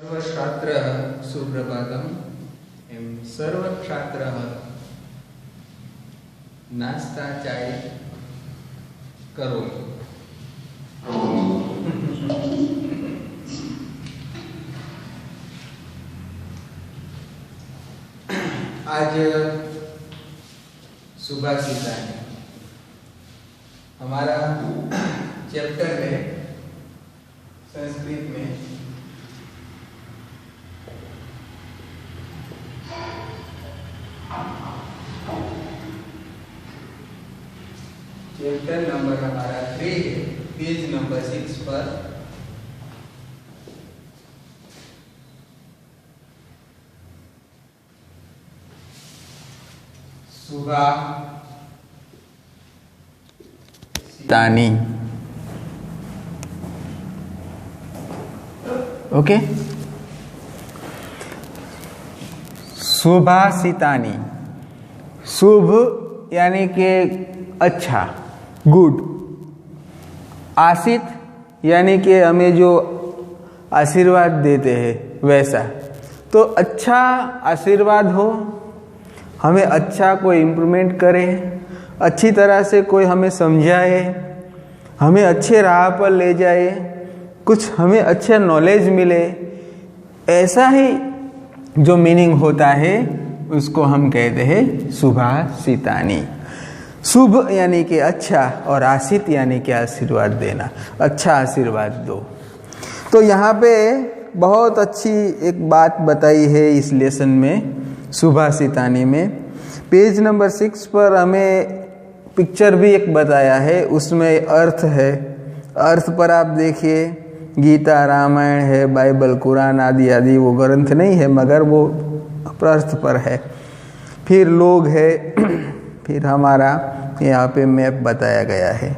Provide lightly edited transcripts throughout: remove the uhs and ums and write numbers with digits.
सर्वछात्रः सुप्रभातम् एवं सर्वछात्रः नास्ता चाय करो। आज सुभाषिता है, हमारा चैप्टर है संस्कृत में। चैप्टर नंबर हमारा 3 है, पेज नंबर 6 पर। सुभाषितानि। ओके, सुभाषितानि। शुभ यानी कि अच्छा, गुड। आशित यानी कि हमें जो आशीर्वाद देते हैं वैसा। तो अच्छा आशीर्वाद हो, हमें अच्छा कोई इम्प्रूवमेंट करे, अच्छी तरह से कोई हमें समझाए, हमें अच्छे राह पर ले जाए, कुछ हमें अच्छा नॉलेज मिले, ऐसा ही जो मीनिंग होता है उसको हम कहते हैं सुभाषितानि। शुभ यानी कि अच्छा और आशित यानी कि आशीर्वाद देना, अच्छा आशीर्वाद दो। तो यहाँ पे बहुत अच्छी एक बात बताई है इस लेसन में, सुभाषितानि में। पेज नंबर 6 पर हमें पिक्चर भी एक बताया है, उसमें अर्थ है। अर्थ पर आप देखिए, गीता, रामायण है, बाइबल, कुरान आदि आदि वो ग्रंथ नहीं है, मगर वो अर्थ पर है। फिर लोग है, फिर हमारा यहाँ पे मैप बताया गया है।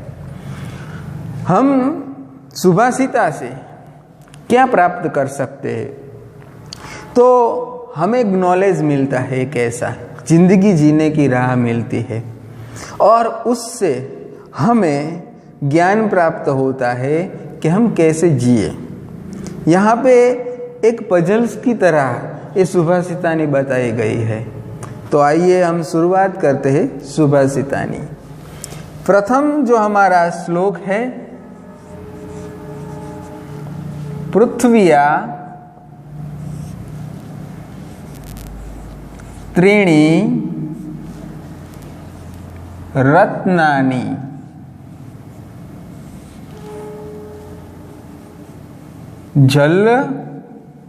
हम सुभाषिता से क्या प्राप्त कर सकते हैं? तो हमें नॉलेज मिलता है, कैसा जिंदगी जीने की राह मिलती है, और उससे हमें ज्ञान प्राप्त होता है कि हम कैसे जिए। यहाँ पे एक पजल्स की तरह ये सुभाषितानि बताई गई है। तो आइए हम शुरुआत करते हैं सुभाषितानि। प्रथम जो हमारा श्लोक है, पृथ्व्या त्रीणि रत्नानि जलमनं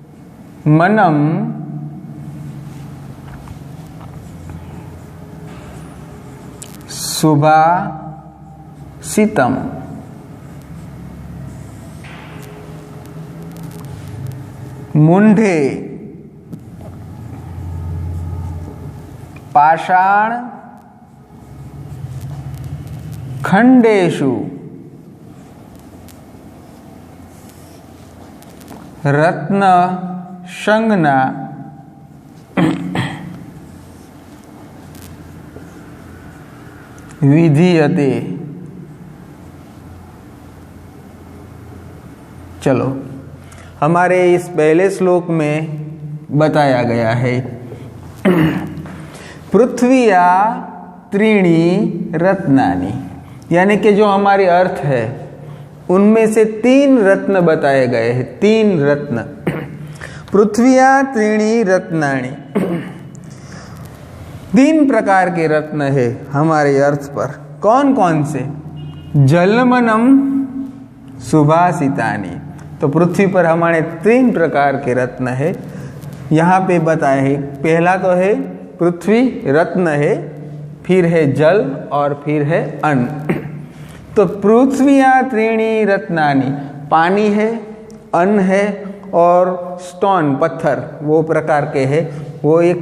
सुभाषितम्। मुंढे पाषाण खंडेषु रत्न संज्ञा विधीयते। चलो, हमारे इस पहले श्लोक में बताया गया है, पृथ्व्या त्रीणि रत्नानि, यानी कि जो हमारे अर्थ है उनमें से 3 रत्न बताए गए हैं। 3 रत्न, पृथ्व्या त्रीणि रत्नानि। 3 प्रकार के रत्न है हमारे अर्थ पर। कौन कौन से? जलमनम सुभाषितानि। तो पृथ्वी पर हमारे 3 प्रकार के रत्न है, यहाँ पे बताए है। पहला तो है पृथ्वी, रत्न है, फिर है जल और फिर है अन्न। तो पृथ्व्या त्रीणि रत्नानि, पानी है, अन्न है और स्टोन, पत्थर, वो प्रकार के है। वो एक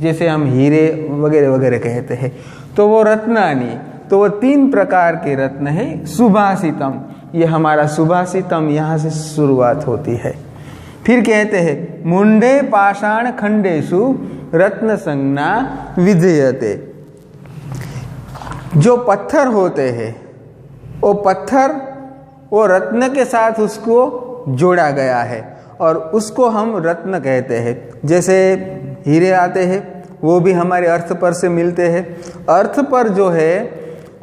जैसे हम हीरे वगैरह वगैरह कहते हैं, तो वो रत्नानि। तो वो 3 प्रकार के रत्न है। सुभाषितम, ये हमारा सुभाषितम यहाँ से शुरुआत होती है। फिर कहते हैं मुंडे पाषाण खंडेषु रत्न संज्ञा विधीयते। जो पत्थर होते हैं, वो पत्थर वो रत्न के साथ उसको जोड़ा गया है, और उसको हम रत्न कहते हैं। जैसे हीरे आते हैं वो भी हमारे अर्थ पर से मिलते हैं। अर्थ पर जो है,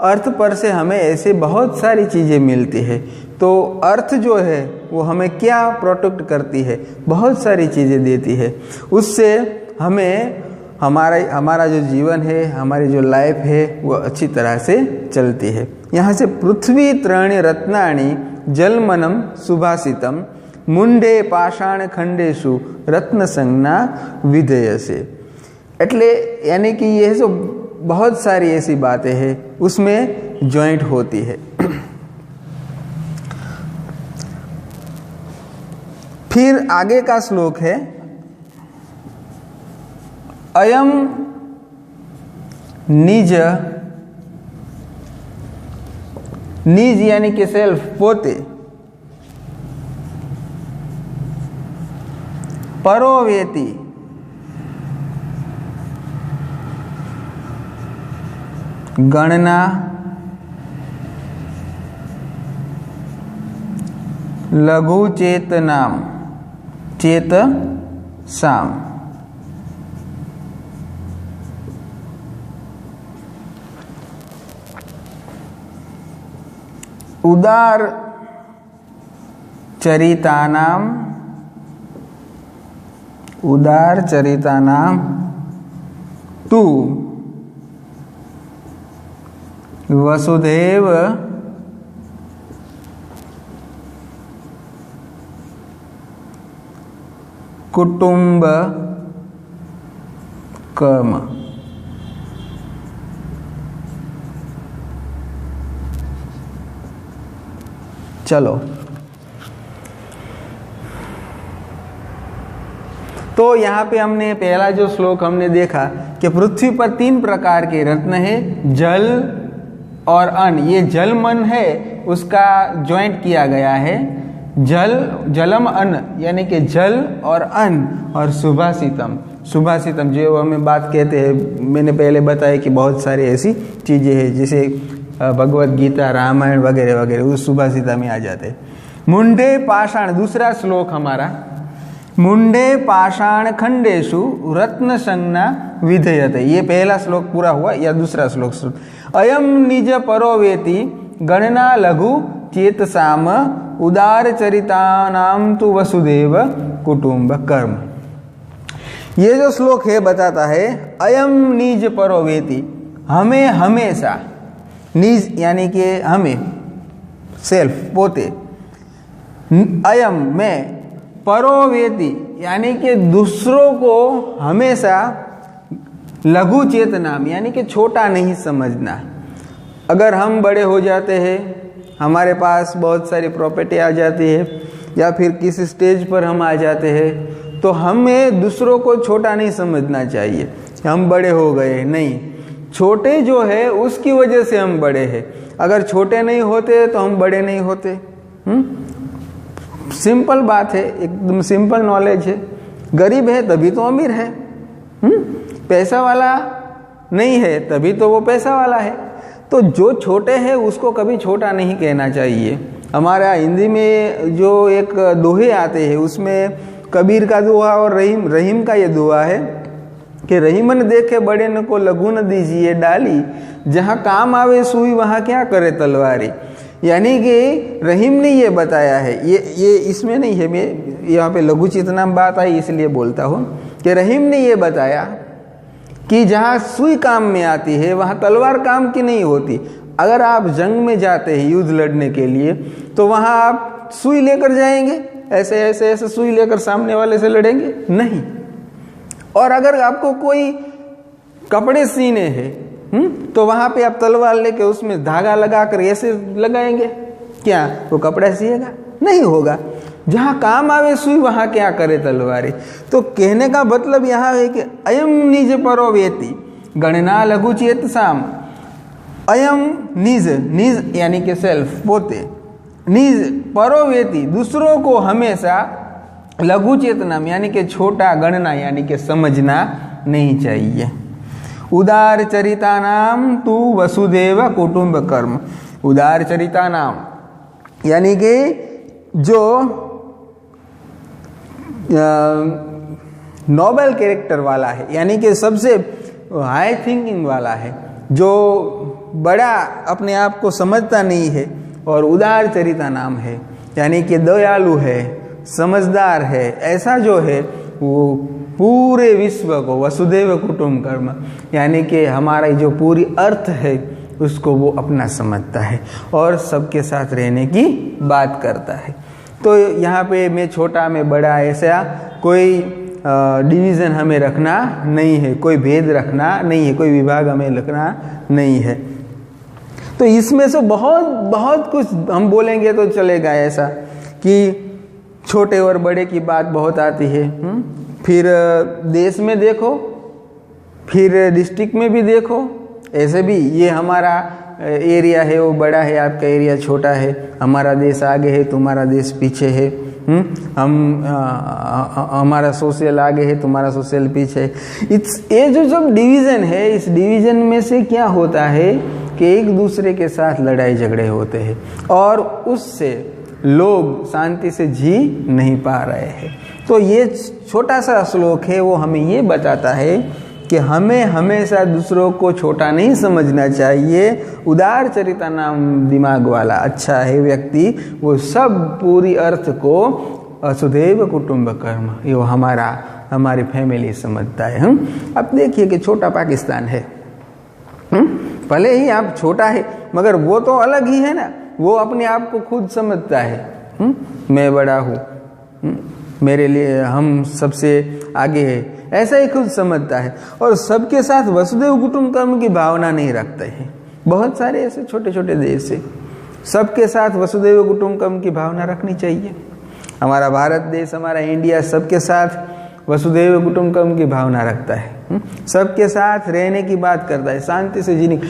अर्थ पर से हमें ऐसे बहुत सारी चीज़ें मिलती है। तो अर्थ जो है वो हमें क्या प्रोटेक्ट करती है, बहुत सारी चीज़ें देती है। उससे हमें हमारा जो जीवन है, हमारी जो लाइफ है वो अच्छी तरह से चलती है। यहाँ से पृथ्वी त्रीणि रत्नानि जलमनम सुभाषितम मुंडे पाषाण खंडेशु रत्न संज्ञा विधेयसे। એટલે यानी कि ये जो बहुत सारी ऐसी बातें हैं उसमें जॉइंट होती है। फिर आगे का श्लोक है अयम निज, निज यानी कि सेल्फ, पोते, परोवेति, गणना, लघु चेतनाम, चेत साम। उदार चरितानाम, उदार चरितानाम तू वसुदेव कुटुंब कर्म। चलो, तो यहाँ पे हमने पहला जो श्लोक हमने देखा कि पृथ्वी पर 3 प्रकार के रत्न है, जल और अन्न। ये जल मन है उसका जॉइंट किया गया है, जल जलम अन्न यानी कि जल और अन्न, और सुभाषितम, सुभाषितम जो हमें बात कहते हैं। मैंने पहले बताया कि बहुत सारी ऐसी चीज़ें हैं जैसे भगवत गीता, रामायण वगैरह वगैरह उस सुभाषिता में आ जाते हैं। मुंडे पाषाण, दूसरा श्लोक हमारा, मुंडे पाषाण खंडेशु रत्न संज्ञा विधेयते। ये पहला श्लोक पूरा हुआ, या दूसरा श्लोक। अयम निज परोवेति गणना लघु चेतसाम उदार चरितानाम तु वसुदेव कुटुंब कर्म। ये जो श्लोक है बताता है अयम निज परोवेति, हमें हमेशा, निज यानी कि हमें, सेल्फ, पोते, अयम में, परोवेति यानी कि दूसरों को हमेशा, लघु चेतनाम यानी कि छोटा नहीं समझना। अगर हम बड़े हो जाते हैं, हमारे पास बहुत सारी प्रॉपर्टी आ जाती है, या फिर किसी स्टेज पर हम आ जाते हैं, तो हमें दूसरों को छोटा नहीं समझना चाहिए। हम बड़े हो गए, नहीं, छोटे जो है उसकी वजह से हम बड़े हैं। अगर छोटे नहीं होते तो हम बड़े नहीं होते। सिंपल बात है, एकदम सिंपल नॉलेज है। गरीब है तभी तो अमीर है, पैसा वाला नहीं है तभी तो वो पैसा वाला है। तो जो छोटे हैं उसको कभी छोटा नहीं कहना चाहिए। हमारा हिंदी में जो एक दोहे आते हैं उसमें कबीर का दोहा और रहीम का ये दोहा है कि रहीमन देखे बड़े न को लघु न दीजिए डाली, जहाँ काम आवे सुई वहाँ क्या करे तलवारी। यानी कि रहीम ने ये बताया है, ये इसमें नहीं है, मैं यहाँ पे लघु चेतना में बात आई इसलिए बोलता हूँ कि रहीम ने ये बताया कि जहाँ सुई काम में आती है वहाँ तलवार काम की नहीं होती। अगर आप जंग में जाते हैं युद्ध लड़ने के लिए तो वहाँ आप सुई लेकर जाएंगे, ऐसे ऐसे ऐसे सुई लेकर सामने वाले से लड़ेंगे नहीं। और अगर आपको कोई कपड़े सीने हैं तो वहां पे आप तलवार लेके उसमें धागा लगाकर ऐसे लगाएंगे, क्या वो कपड़ा सिएगा? नहीं होगा। जहां काम आवे सुई वहां क्या करे तलवारी। तो कहने का मतलब यहाँ है कि अयम निज परोवेति गणना लघु चेत साम। अयम निज, निज यानी कि सेल्फ, पोते, निज परोवेति दूसरों को हमेशा, लघु चेतना यानी कि छोटा, गणना यानी कि समझना नहीं चाहिए। उदार चरिता नाम तू वसुदेव कुटुंब कर्म। उदार चरिता नाम यानी कि जो नोबल कैरेक्टर वाला है, यानी कि सबसे हाई थिंकिंग वाला है, जो बड़ा अपने आप को समझता नहीं है और उदार चरिता नाम है, यानी कि दयालु है, समझदार है, ऐसा जो है वो पूरे विश्व को वसुधैव कुटुम्बकम, यानी कि हमारा जो पूरी अर्थ है उसको वो अपना समझता है और सबके साथ रहने की बात करता है। तो यहाँ पे मैं छोटा मैं बड़ा ऐसा कोई डिवीज़न हमें रखना नहीं है, कोई भेद रखना नहीं है, कोई विभाग हमें रखना नहीं है। तो इसमें से बहुत बहुत कुछ हम बोलेंगे तो चलेगा, ऐसा कि छोटे और बड़े की बात बहुत आती है। फिर देश में देखो, फिर डिस्ट्रिक्ट में भी देखो, ऐसे भी ये हमारा एरिया है वो बड़ा है, आपका एरिया छोटा है, हमारा देश आगे है, तुम्हारा देश पीछे है, हमारा सोशल आगे है, तुम्हारा सोशल पीछे है। ये जो सब डिवीज़न है, इस डिवीज़न में से क्या होता है कि एक दूसरे के साथ लड़ाई झगड़े होते हैं और उससे लोग शांति से जी नहीं पा रहे हैं। तो ये छोटा सा श्लोक है, वो हमें ये बताता है कि हमें हमेशा दूसरों को छोटा नहीं समझना चाहिए। उदार चरिता नाम दिमाग वाला अच्छा है व्यक्ति, वो सब पूरी अर्थ को वसुधैव कुटुम्बकम, ये हमारी फैमिली समझता है। अब देखिए कि छोटा पाकिस्तान है, भले ही आप छोटा है मगर वो तो अलग ही है ना, वो अपने आप को खुद समझता है। मैं बड़ा हूँ, मेरे लिए हम सबसे आगे है, ऐसा ही खुद समझता है और सबके साथ वसुधैव कुटुम्बकम की भावना नहीं रखते हैं। बहुत सारे ऐसे छोटे छोटे देश है, सबके साथ वसुधैव कुटुम्बकम की भावना रखनी चाहिए। हमारा भारत देश, हमारा इंडिया सबके साथ वसुधैव कुटुम्बकम की भावना रखता है, सबके साथ रहने की बात करता है, शांति से जीने।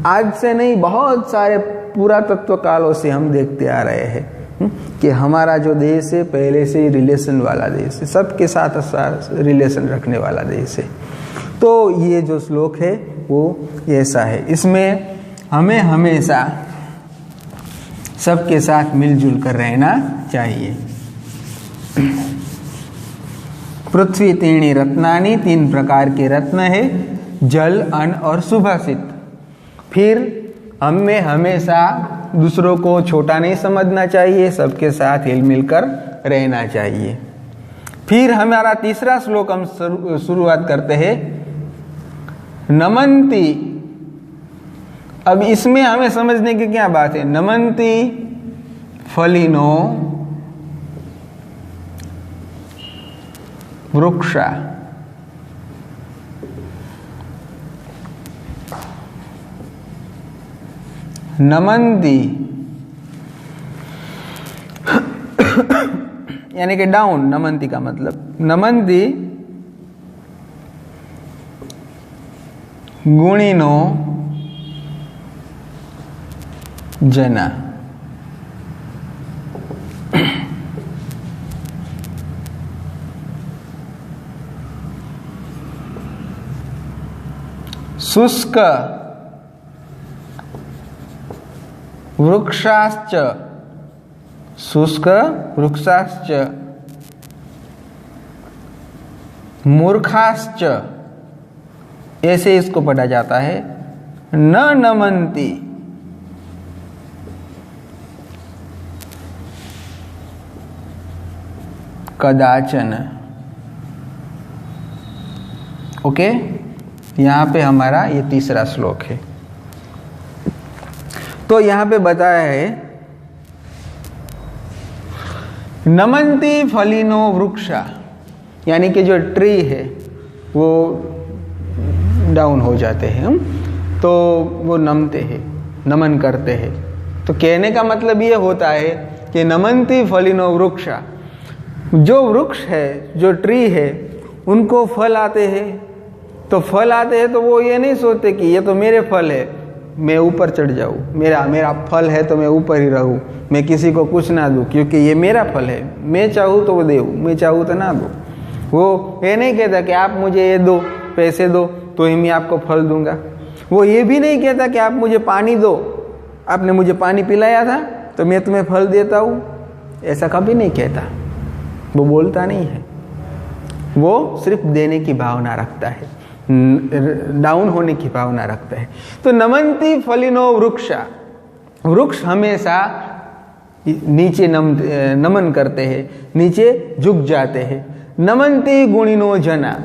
आज से नहीं, बहुत सारे पुरातत्व कालों से हम देखते आ रहे हैं कि हमारा जो देश है पहले से ही रिलेशन वाला देश है, सबके साथ रिलेशन रखने वाला देश है। तो ये जो श्लोक है वो ऐसा है, इसमें हमें हमेशा सबके साथ मिलजुल कर रहना चाहिए। पृथ्वी तीणी रत्नानी, 3 प्रकार के रत्न है, जल, अन्न और सुभाषित। फिर हमें हमेशा दूसरों को छोटा नहीं समझना चाहिए, सबके साथ हिल मिलकर रहना चाहिए। फिर हमारा तीसरा श्लोक हम शुरुआत करते हैं, नमन्ति। अब इसमें हमें समझने की क्या बात है, नमन्ति फलिनो वृक्षा। नमन्ति यानी कि डाउन, नमन्ति का मतलब, नमन्ति गुणिनो जना। शुष्क वृक्षाश्च, शुष्क वृक्षाश्च, मूर्खाश्च, ऐसे इसको पढ़ा जाता है। न नमन्ति, कदाचन। ओके, यहाँ पे हमारा ये तीसरा श्लोक है। तो यहाँ पे बताया है, नमन्ति फलिनो वृक्षा, यानी कि जो ट्री है वो डाउन हो जाते हैं, तो वो नमते हैं, नमन करते हैं। तो कहने का मतलब ये होता है कि नमन्ति फलिनो वृक्षा, जो वृक्ष है, जो ट्री है, उनको फल आते हैं। तो फल आते हैं तो वो ये नहीं सोचते कि ये तो मेरे फल है, मैं ऊपर चढ़ जाऊँ, मेरा फल है तो मैं ऊपर ही रहूँ, मैं किसी को कुछ ना दूँ क्योंकि ये मेरा फल है, मैं चाहूँ तो वो दे, मैं चाहूँ तो ना दो। वो ये नहीं कहता कि आप मुझे ये दो, पैसे दो तो ही मैं आपको फल दूंगा। वो ये भी नहीं कहता कि आप मुझे पानी दो, आपने मुझे पानी पिलाया था तो मैं तुम्हें फल देता हूँ, ऐसा कभी नहीं कहता। वो बोलता नहीं है, वो सिर्फ देने की भावना रखता है, डाउन होने की भावना रखता है। तो नमन्ति फलिनो वृक्षा, वृक्ष हमेशा नीचे नमन करते हैं, नीचे झुक जाते हैं। नमन्ति गुणिनो जना,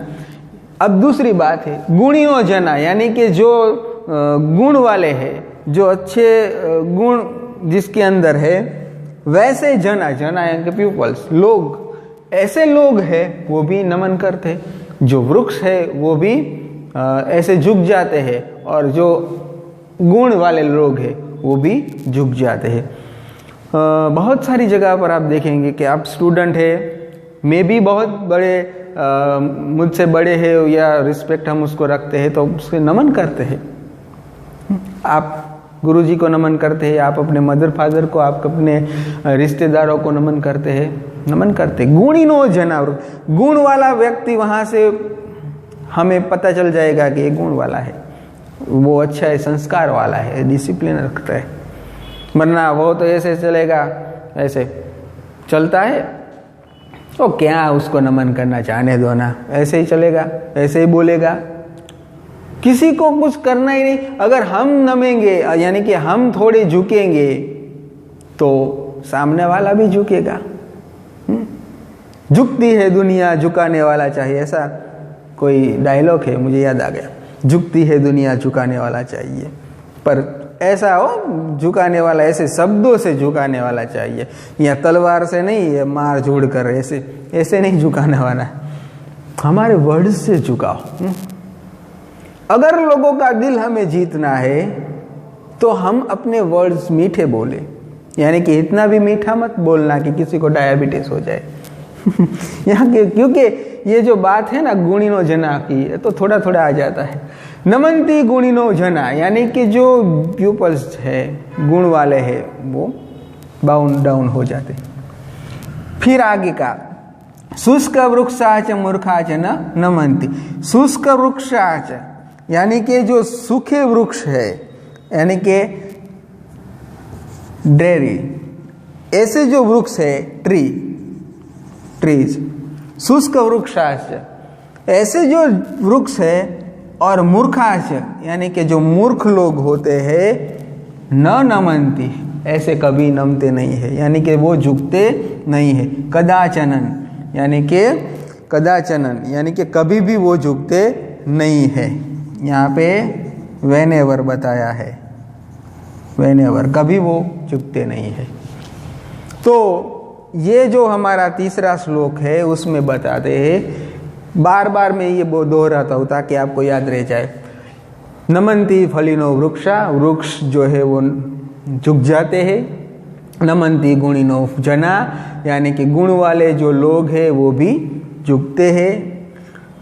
अब दूसरी बात है गुणिनो जना, यानी कि जो गुण वाले हैं, जो अच्छे गुण जिसके अंदर है, वैसे जना, जना यानी कि पीपल्स, लोग, ऐसे लोग हैं वो भी नमन करते। जो वृक्ष है वो भी ऐसे झुक जाते हैं, और जो गुण वाले लोग हैं वो भी झुक जाते हैं। बहुत सारी जगह पर आप देखेंगे कि आप स्टूडेंट है, मैं भी बहुत बड़े मुझसे बड़े हैं या रिस्पेक्ट हम उसको रखते हैं तो उससे नमन करते हैं। आप गुरुजी को नमन करते हैं, आप अपने मदर फादर को, आप अपने रिश्तेदारों को नमन करते हैं, नमन करते। गुणिनो जना, गुण वाला व्यक्ति, वहाँ से हमें पता चल जाएगा कि ये गुण वाला है, वो अच्छा है, संस्कार वाला है, डिसिप्लिन रखता है। वरना वो तो ऐसे चलेगा, ऐसे चलता है तो क्या उसको नमन करना, चाहने दो ना, ऐसे ही चलेगा, ऐसे ही बोलेगा, किसी को कुछ करना ही नहीं। अगर हम नमेंगे यानी कि हम थोड़े झुकेंगे तो सामने वाला भी झुकेगा। झुकती है दुनिया, झुकाने वाला चाहिए, ऐसा कोई डायलॉग है, मुझे याद आ गया। झुकती है दुनिया, झुकाने वाला चाहिए, पर ऐसा हो झुकाने वाला, ऐसे शब्दों से झुकाने वाला चाहिए, या तलवार से नहीं, मार झूड़ कर ऐसे नहीं झुकाने वाला है। हमारे वर्ड्स से झुकाओ। अगर लोगों का दिल हमें जीतना है तो हम अपने वर्ड्स मीठे बोले, यानी कि इतना भी मीठा मत बोलना कि किसी को डायबिटीज हो जाए। यहाँ के, क्योंकि ये जो बात है ना गुणिनो जना की, तो थोड़ा थोड़ा आ जाता है। नमन्ति गुणिनो जना, यानी कि जो प्यूपल्स है, गुण वाले हैं, वो बाउंड डाउन हो जाते। फिर आगे का, शुष्क वृक्षाच मूर्खाच न नमन्ति। शुष्क वृक्षाच यानी कि जो सूखे वृक्ष है, यानी कि डेरी, ऐसे जो वृक्ष है, ट्रीज, शुष्क वृक्षाच, ऐसे जो वृक्ष है, और मूर्खाच यानी कि जो मूर्ख लोग होते हैं, न नमन्ति, ऐसे कभी नमते नहीं है, यानी कि वो झुकते नहीं है। कदाचनन यानी कि कदाचनन यानी कि कभी भी वो झुकते नहीं है। यहाँ पे व्हेनेवर बताया है, व्हेनेवर, कभी वो झुकते नहीं है। तो ये जो हमारा तीसरा श्लोक है उसमें बताते हैं, बार बार मैं ये दोहराता हूँ ताकि आपको याद रह जाए। नमन्ति फलिनो वृक्षा, वृक्ष जो है वो झुक जाते हैं। नमन्ति गुणिनो जना, यानी कि गुण वाले जो लोग हैं वो भी झुकते हैं।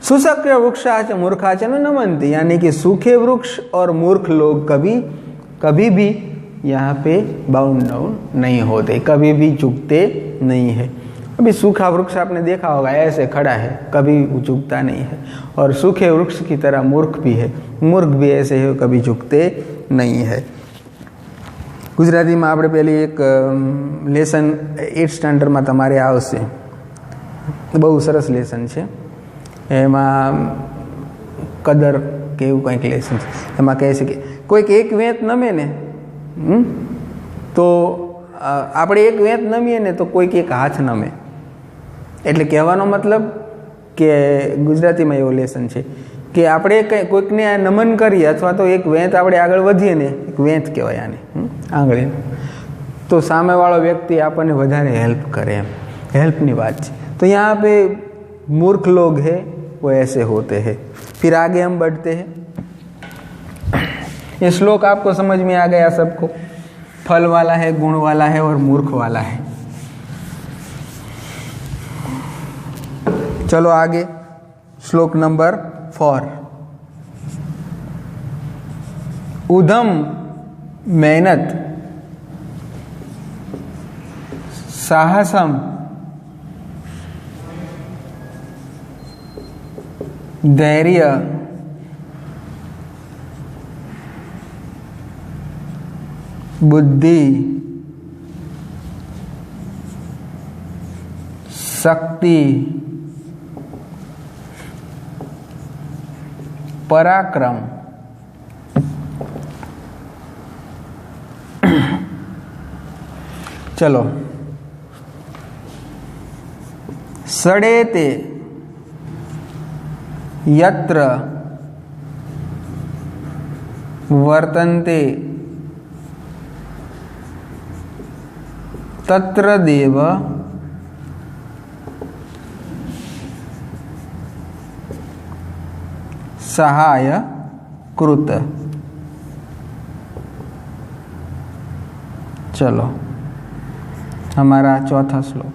शुष्क वृक्षाच मूर्खाच न नमन्ति, यानी कि सूखे वृक्ष और मूर्ख लोग कभी भी यहाँ पे बाउंड डाउन नहीं होते, कभी भी झुकते नहीं है। अभी सूखा वृक्ष आपने देखा होगा, ऐसे खड़ा है, कभी झुकता नहीं है, और सूखे वृक्ष की तरह मूर्ख भी है, मूर्ख भी ऐसे है, कभी झुकते नहीं है। ગુજરાતીમાં આપણે પેલી એક લેસન 8th સ્ટાન્ડર્ડમાં તમારે આવશે, બહુ સરસ લેસન છે, એમાં કદર કે એવું કંઈક લેસન છે, એમાં કહે છે કે કોઈક એક વેત નમે ને તો આપણે એક વેત નમીએ ને તો કોઈક એક હાથ નમે, એટલે કહેવાનો મતલબ કે ગુજરાતીમાં એવો લેસન છે કે આપણે કોઈકને નમન કરીએ અથવા તો એક વેંત આપણે આગળ વધીએ ને, એક વેંત કહેવાય આને, આંગળી, તો સામેવાળો વ્યક્તિ આપણને વધારે હેલ્પ કરે, એમ हेल्पनी बात है। तो यहाँ पे मूर्ख लोग हैं वो ऐसे होते हैं। फिर आगे हम बढ़ते हैं। ये श्लोक आपको समझ में आ गया सबको, फल वाला है, गुण वाला है और मूर्ख वाला है। चलो आगे श्लोक नंबर 4। उधम मेहनत, साहसम, धैर्य, बुद्धि, शक्ति, पराक्रम, चलो, सडेते यत्र वर्तन्ते तत्र देव सहाय कृत। चलो हमारा चौथा श्लोक।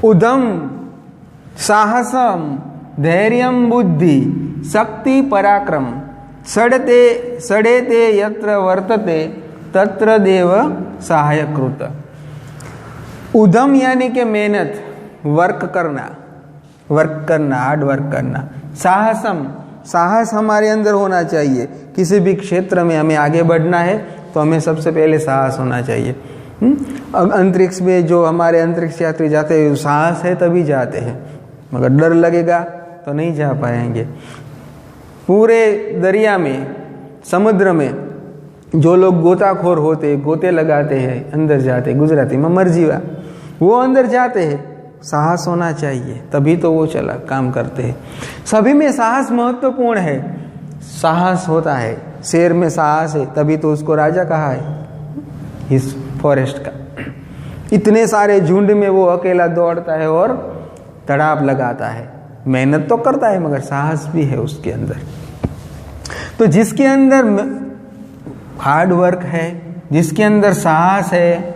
उदम साहसम धैर्यम बुद्धि शक्ति पराक्रम सडेते यत्र वर्तते तत्र देव सहायकृत। उदम यानी कि मेहनत, वर्क करना, हार्ड वर्क करना। साहसम, साहस हमारे अंदर होना चाहिए। किसी भी क्षेत्र में हमें आगे बढ़ना है तो हमें सबसे पहले साहस होना चाहिए। अंतरिक्ष में जो हमारे अंतरिक्ष यात्री जाते हैं, साहस है तभी जाते हैं, मगर डर लगेगा तो नहीं जा पाएंगे। पूरे दरिया में, समुद्र में जो लोग गोताखोर होते, गोते लगाते हैं, अंदर जाते, गुजराती में मरजीवा, वो अंदर जाते हैं। साहस होना चाहिए तभी तो वो चला काम करते हैं। सभी में साहस महत्वपूर्ण है। साहस होता है, शेर में साहस है तभी तो उसको राजा कहा है इस फॉरेस्ट का। इतने सारे झुंड में वो अकेला दौड़ता है और तड़ाप लगाता है। मेहनत तो करता है मगर साहस भी है उसके अंदर। तो जिसके अंदर हार्ड वर्क है, जिसके अंदर साहस है,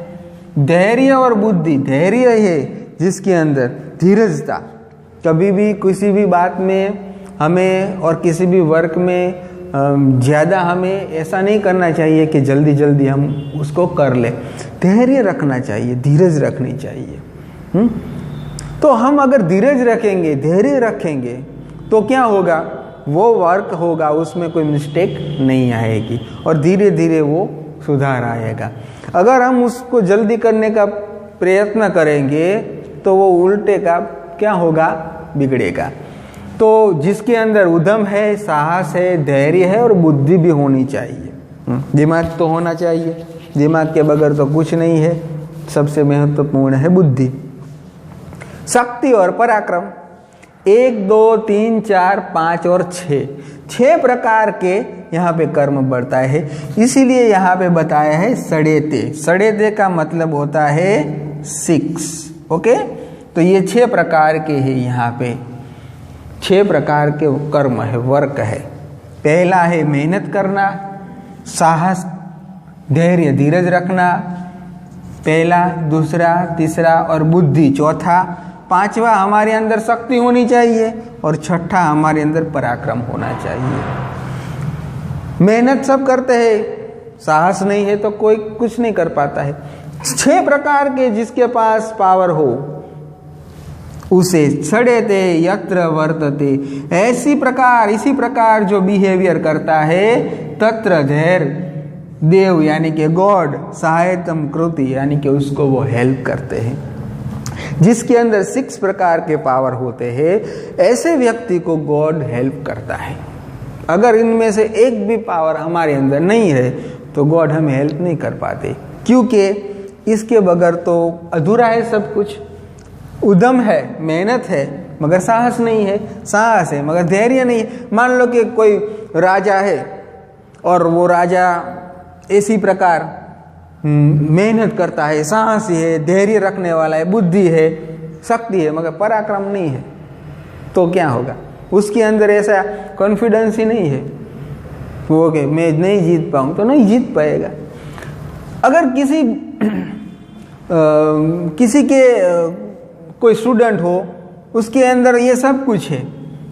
धैर्य और बुद्धि, धैर्य है जिसके अंदर, धीरजता, कभी भी किसी भी बात में हमें और किसी भी वर्क में ज़्यादा हमें ऐसा नहीं करना चाहिए कि जल्दी जल्दी हम उसको कर ले। धैर्य रखना चाहिए, धीरज रखनी चाहिए। तो हम अगर धीरज रखेंगे, धैर्य रखेंगे तो क्या होगा, वो वर्क होगा, उसमें कोई मिस्टेक नहीं आएगी और धीरे धीरे वो सुधार आएगा। अगर हम उसको जल्दी करने का प्रयत्न करेंगे तो वो उल्टे का क्या होगा, बिगड़ेगा। तो जिसके अंदर उद्यम है, साहस है, धैर्य है और बुद्धि भी होनी चाहिए। दिमाग तो होना चाहिए, दिमाग के बगैर तो कुछ नहीं है। सबसे महत्वपूर्ण है बुद्धि। शक्ति और पराक्रम, 1 2 3 4 5 और 6 प्रकार के यहाँ पे कर्म बढ़ता है। इसीलिए यहाँ पे बताया है सडेते। सडेते का मतलब होता है 6। ओके, तो ये 6 प्रकार के हैं। यहाँ पे 6 प्रकार के कर्म है, वर्क है। पहला है मेहनत करना, साहस, धैर्य, धीरज रखना, पहला, दूसरा, तीसरा और बुद्धि चौथा। पांचवा हमारे अंदर शक्ति होनी चाहिए और छठा हमारे अंदर पराक्रम होना चाहिए। मेहनत सब करते हैं, साहस नहीं है तो कोई कुछ नहीं कर पाता है। 6 प्रकार के जिसके पास पावर हो उसे सडेते यत्र वर्तते, इसी प्रकार जो बिहेवियर करता है, तत्र धैर्य देव यानी कि गॉड सहायतम कृति यानी कि उसको वो हेल्प करते हैं। जिसके अंदर 6 प्रकार के पावर होते हैं, ऐसे व्यक्ति को गॉड हेल्प करता है। अगर इनमें से एक भी पावर हमारे अंदर नहीं है तो गॉड हमें हेल्प नहीं कर पाते, क्योंकि इसके बगैर तो अधूरा है सब कुछ। उद्यम है, मेहनत है मगर साहस नहीं है, साहस है मगर धैर्य नहीं है। मान लो कि कोई राजा है और वो राजा इसी प्रकार मेहनत करता है, साहसी है, धैर्य रखने वाला है, बुद्धि है, शक्ति है मगर पराक्रम नहीं है, तो क्या होगा? उसके अंदर ऐसा कॉन्फिडेंस ही नहीं है वो कि मैं नहीं जीत पाऊँ, तो नहीं जीत पाएगा। अगर किसी के कोई स्टूडेंट हो, उसके अंदर ये सब कुछ है,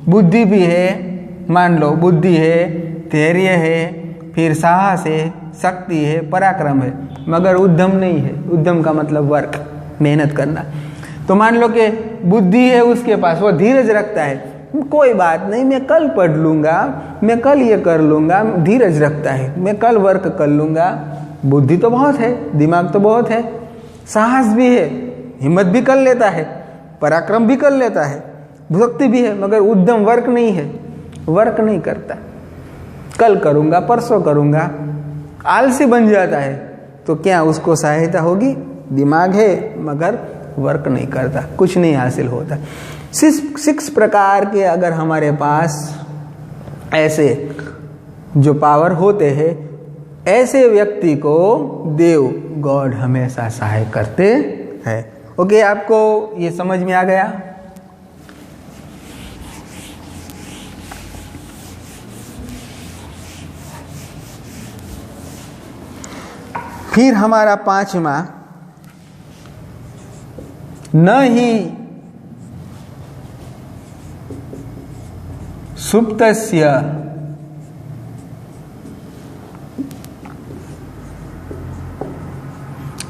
बुद्धि भी है, मान लो बुद्धि है, धैर्य है, फिर साहस है, शक्ति है, पराक्रम है, मगर उद्यम नहीं है। उद्यम का मतलब वर्क, मेहनत करना। तो मान लो कि बुद्धि है उसके पास, वो धीरज रखता है, कोई बात नहीं, मैं कल पढ़ लूँगा, मैं कल ये कर लूँगा, धीरज रखता है, मैं कल वर्क कर लूँगा। बुद्धि तो बहुत है, दिमाग तो बहुत है, साहस भी है हिम्मत भी कर लेता है, पराक्रम भी कर लेता है, भक्ति भी है, मगर उद्यम वर्क नहीं है, वर्क नहीं करता। कल करूँगा, परसों करूँगा, आलसी बन जाता है, तो क्या उसको सहायता होगी? दिमाग है मगर वर्क नहीं करता, कुछ नहीं हासिल होता। 6 प्रकार के अगर हमारे पास ऐसे जो पावर होते हैं, ऐसे व्यक्ति को देव गॉड हमेशा सहाय करते हैं। ओके, आपको ये समझ में आ गया? फिर हमारा 5वां, न ही सुप्तस्य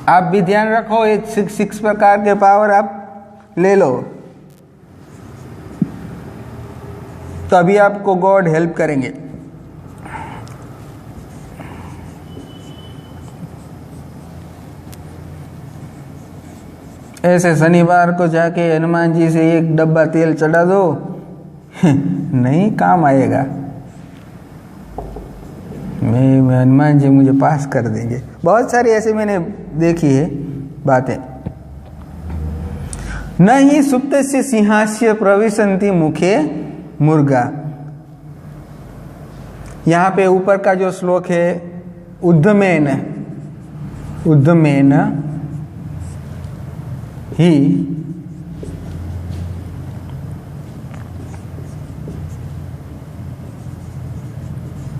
आप भी ध्यान रखो, ये 6 प्रकार के पावर आप ले लो, तभी आपको गॉड हेल्प करेंगे। ऐसे शनिवार को जाके हनुमान जी से 1 डब्बा तेल चढ़ा दो, नहीं काम आएगा। मैं हनुमान जी मुझे पास कर देंगे। बहुत सारी ऐसे मैंने देखी है बातें। न ही सुप्तस्य सिंहास्य प्रविशन्ति मुखे मुर्गा। यहाँ पे ऊपर का जो श्लोक है, उद्यमेन ही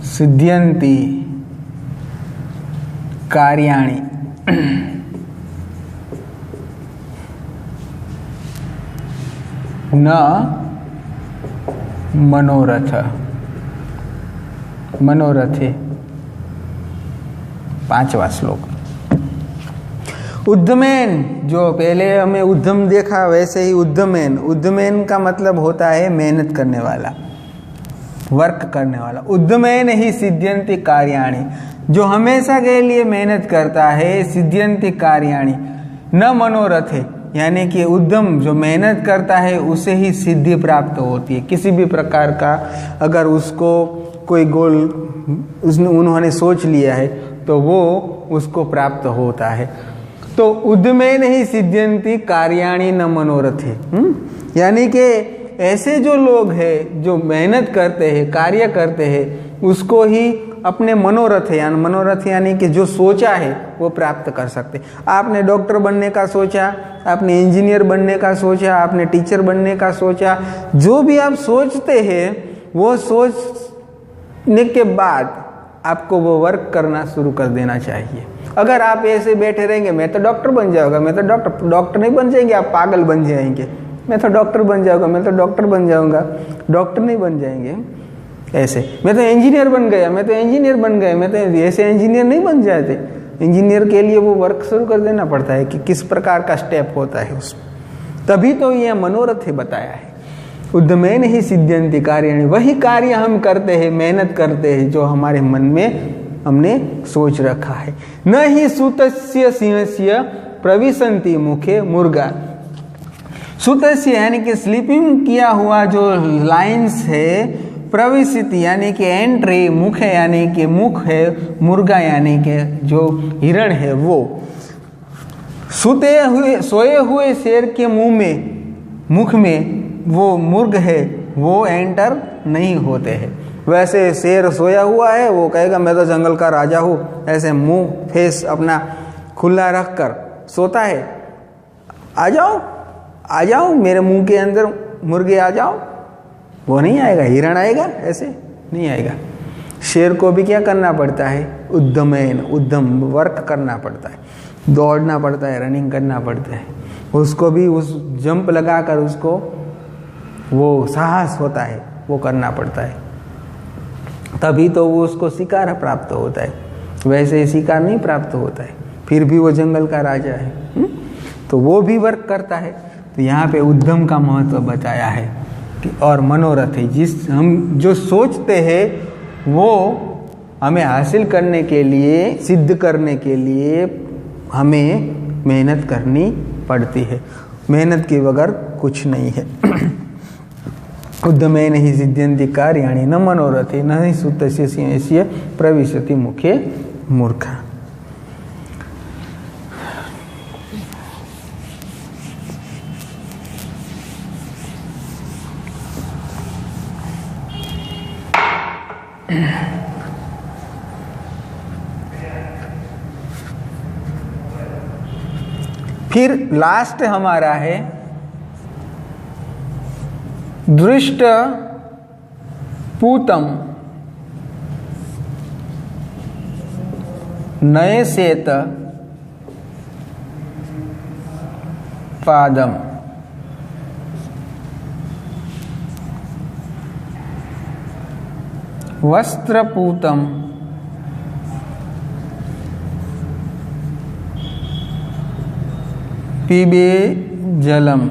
सिद्ध्यन्ति कार्याणि न मनोरथे। 5वां श्लोक। उद्यमेन, जो पहले हमें उद्यम देखा वैसे ही उद्यमेन का मतलब होता है मेहनत करने वाला, वर्क करने वाला। उद्यमेन ही सिद्ध्यन्ति कार्याणि, जो हमेशा के लिए मेहनत करता है, सिद्ध्यन्ति कार्याणि न मनोरथे, यानी कि उद्यम जो मेहनत करता है उसे ही सिद्धि प्राप्त होती है। किसी भी प्रकार का अगर उसको कोई गोल उन्होंने सोच लिया है तो वो उसको प्राप्त होता है। तो उद्यमेन ही सिद्ध्यन्ति कार्याणि न मनोरथे, यानी कि ऐसे जो लोग हैं जो मेहनत करते हैं, कार्य करते हैं, उसको ही अपने मनोरथ यानी कि जो सोचा है वो प्राप्त कर सकते। आपने डॉक्टर बनने का सोचा, आपने इंजीनियर बनने का सोचा, आपने टीचर बनने का सोचा, जो भी आप सोचते हैं वो सोचने के बाद आपको वो वर्क करना शुरू कर देना चाहिए। अगर आप ऐसे बैठे रहेंगे, मैं तो डॉक्टर बन जाऊंगा, मैं तो डॉक्टर नहीं बन जाएंगे, आप पागल बन जाएंगे। मैं तो डॉक्टर बन जाऊंगा, मैं तो डॉक्टर बन जाऊंगा, डॉक्टर नहीं बन जाएंगे। ऐसे मैं तो इंजीनियर बन गया, मैं तो इंजीनियर बन गए, मैं तो ऐसे इंजीनियर नहीं बन जाते। इंजीनियर के लिए वो वर्क शुरू कर देना पड़ता है कि किस प्रकार का स्टेप होता है उसमें, तभी तो ये मनोरथ बताया है। उद्यमेन ही सिद्ध्यन्ति कार्याणि, वही कार्य हम करते हैं, मेहनत करते हैं जो हमारे मन में हमने सोच रखा है। न ही सूतस्य सिंहस्य प्रविशन्ति मुखे मुर्गा। सूतस्य यानी कि स्लीपिंग किया हुआ जो लाइंस है, प्रविशति यानी कि एंट्री, मुख है यानी कि मुख है, मुर्गा यानी कि जो हिरण है वो। सोए हुए शेर के मुख में वो मुर्ग है वो एंटर नहीं होते हैं। वैसे शेर सोया हुआ है, वो कहेगा मैं तो जंगल का राजा हूँ, ऐसे मुंह फेस अपना खुला रख कर सोता है। आ जाओ मेरे मुंह के अंदर मुर्गे आ जाओ, वो नहीं आएगा। हिरण आएगा? ऐसे नहीं आएगा। शेर को भी क्या करना पड़ता है? उद्यम वर्क करना पड़ता है, दौड़ना पड़ता है, रनिंग करना पड़ता है। उसको भी उस जंप लगाकर उसको वो साहस होता है, वो करना पड़ता है, तभी तो वो उसको शिकार प्राप्त होता है। वैसे ही शिकार नहीं प्राप्त होता है, फिर भी वो जंगल का राजा है। तो वो भी वर्क करता है। तो यहाँ पे उद्यम का महत्व बताया है कि और मनोरथ है, जिस हम जो सोचते हैं वो हमें हासिल करने के लिए, सिद्ध करने के लिए हमें मेहनत करनी पड़ती है, मेहनत के बगैर कुछ नहीं है। उद्यमेन हि सिद्ध्यन्ति कार्याणि न मनोरथे न हि सुतस्य सिंहस्य प्रविशति मुखे मूर्ख। फिर लास्ट हमारा है दृष्ट पूतम नयसेत पादम। वस्त्रपूतम पीबे जलम।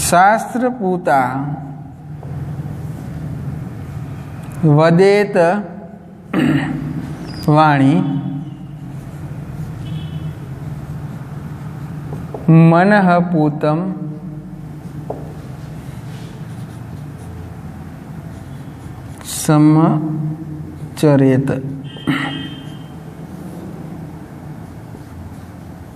शास्त्रपूता वदेत वाणी मनः पूतम समचरेत।